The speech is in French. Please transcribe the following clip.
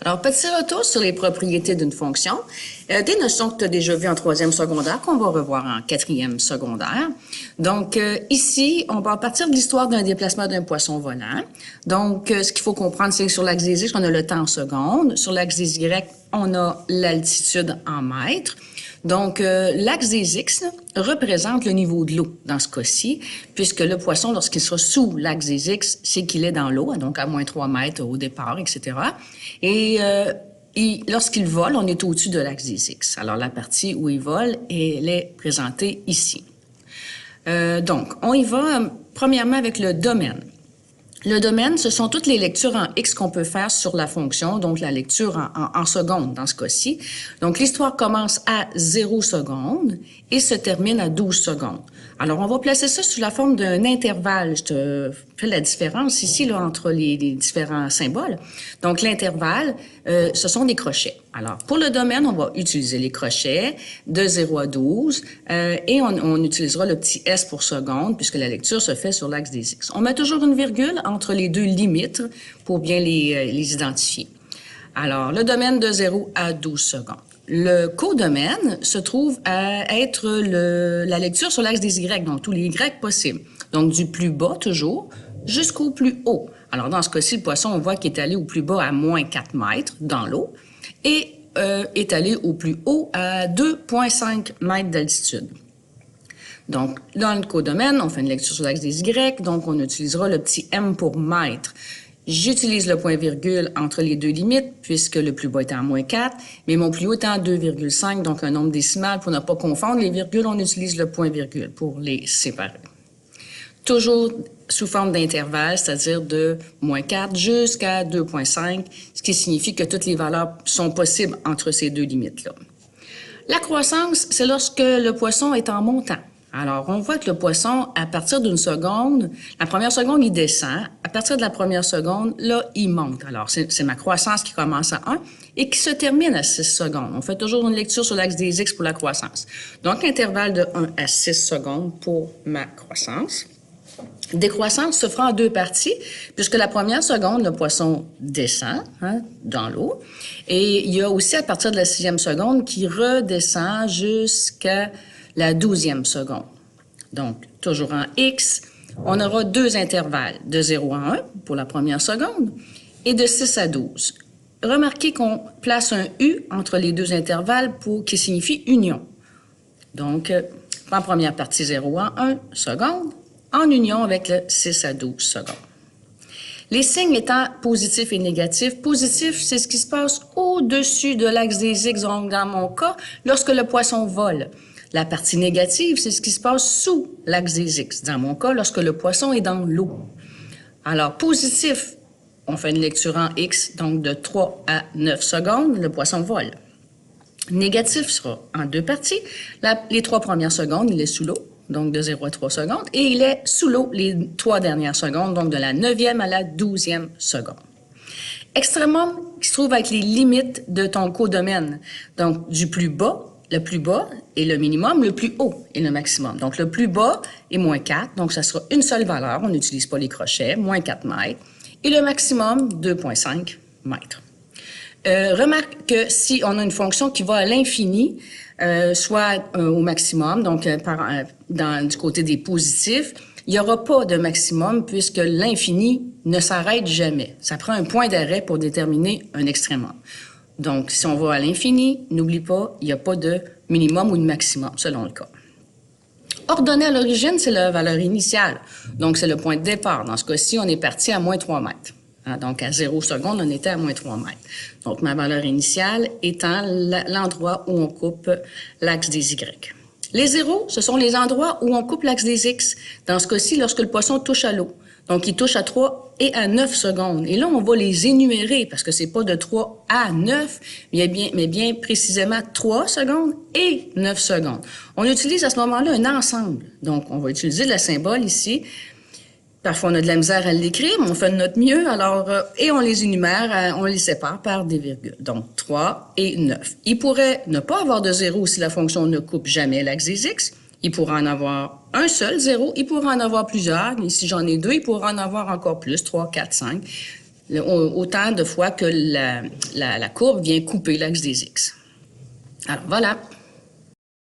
Alors, petit retour sur les propriétés d'une fonction. Des notions que tu as déjà vues en troisième secondaire, qu'on va revoir en quatrième secondaire. Donc, ici, on va partir de l'histoire d'un déplacement d'un poisson volant. Donc, ce qu'il faut comprendre, c'est que sur l'axe des X, on a le temps en secondes. Sur l'axe des Y, on a l'altitude en mètres. Donc, l'axe des X représente le niveau de l'eau dans ce cas-ci, puisque le poisson, lorsqu'il sera sous l'axe des X, c'est qu'il est dans l'eau, donc à moins 3 mètres au départ, etc. Et lorsqu'il vole, on est au-dessus de l'axe des X. Alors, la partie où il vole, elle est présentée ici. Donc, on y va premièrement avec le domaine. Le domaine, ce sont toutes les lectures en X qu'on peut faire sur la fonction, donc la lecture en secondes dans ce cas-ci. Donc, l'histoire commence à 0 secondes et se termine à 12 secondes. Alors, on va placer ça sous la forme d'un intervalle. Je te fais la différence ici là, entre les différents symboles. Donc, l'intervalle, ce sont des crochets. Alors, pour le domaine, on va utiliser les crochets de 0 à 12 et on utilisera le petit S pour seconde puisque la lecture se fait sur l'axe des X. On met toujours une virgule entre les deux limites pour bien les identifier. Alors, le domaine de 0 à 12 secondes. Le codomaine se trouve à être la lecture sur l'axe des Y, donc tous les Y possibles. Donc, du plus bas toujours jusqu'au plus haut. Alors, dans ce cas-ci, le poisson, on voit qu'il est allé au plus bas à moins 4 mètres dans l'eau et est allé au plus haut à 2,5 mètres d'altitude. Donc, dans le codomaine, on fait une lecture sur l'axe des Y, donc on utilisera le petit M pour mètre. J'utilise le point-virgule entre les deux limites, puisque le plus bas est en moins 4, mais mon plus haut est en 2,5, donc un nombre décimal. Pour ne pas confondre les virgules, on utilise le point-virgule pour les séparer. Toujours sous forme d'intervalle, c'est-à-dire de moins 4 jusqu'à 2,5, ce qui signifie que toutes les valeurs sont possibles entre ces deux limites-là. La croissance, c'est lorsque le poisson est en montant. Alors, on voit que le poisson, à partir d'une seconde, la première seconde, il descend. À partir de la première seconde, là, il monte. Alors, c'est ma croissance qui commence à 1 et qui se termine à 6 secondes. On fait toujours une lecture sur l'axe des X pour la croissance. Donc, intervalle de 1 à 6 secondes pour ma croissance. Décroissance se fera en deux parties, puisque la première seconde, le poisson descend dans l'eau. Et il y a aussi, à partir de la 6e seconde, qui redescend jusqu'à la 12e seconde. Donc, toujours en X, on aura deux intervalles, de 0 à 1 pour la première seconde et de 6 à 12. Remarquez qu'on place un U entre les deux intervalles qui signifie union. Donc, en première partie, 0 à 1 seconde, en union avec le 6 à 12 secondes. Les signes étant positifs et négatifs. Positif, c'est ce qui se passe au-dessus de l'axe des X, donc dans mon cas, lorsque le poisson vole. La partie négative, c'est ce qui se passe sous l'axe des X. Dans mon cas, lorsque le poisson est dans l'eau. Alors, positif, on fait une lecture en X, donc de 3 à 9 secondes, le poisson vole. Négatif sera en deux parties. Les 3 premières secondes, il est sous l'eau, donc de 0 à 3 secondes, et il est sous l'eau les 3 dernières secondes, donc de la 9e à la 12e seconde. Extrémum qui se trouve avec les limites de ton codomaine, donc du plus bas, le plus bas est le minimum, le plus haut est le maximum. Donc, le plus bas est moins 4, donc ça sera une seule valeur, on n'utilise pas les crochets, moins 4 mètres, et le maximum, 2,5 mètres. Remarque que si on a une fonction qui va à l'infini, soit au maximum, donc du côté des positifs, il n'y aura pas de maximum puisque l'infini ne s'arrête jamais. Ça prend un point d'arrêt pour déterminer un extrémum. Donc, si on va à l'infini, n'oublie pas, il n'y a pas de minimum ou de maximum, selon le cas. Ordonné à l'origine, c'est la valeur initiale. Donc, c'est le point de départ. Dans ce cas-ci, on est parti à moins 3 mètres. Donc, à 0 secondes, on était à moins 3 mètres. Donc, ma valeur initiale étant l'endroit où on coupe l'axe des Y. Les zéros, ce sont les endroits où on coupe l'axe des X. Dans ce cas-ci, lorsque le poisson touche à l'eau. Donc, il touche à 3 et à 9 secondes. Et là, on va les énumérer parce que c'est pas de 3 à 9, mais bien précisément 3 secondes et 9 secondes. On utilise à ce moment-là un ensemble. Donc, on va utiliser le symbole ici. Parfois, on a de la misère à l'écrire, mais on fait de notre mieux. Alors, et on les énumère, on les sépare par des virgules. Donc, 3 et 9. Il pourrait ne pas avoir de 0 si la fonction ne coupe jamais l'axe des X. Il pourra en avoir un seul, 0. Il pourra en avoir plusieurs. Et si j'en ai 2, il pourra en avoir encore plus, 3, 4, 5. autant de fois que la courbe vient couper l'axe des X. Alors, voilà.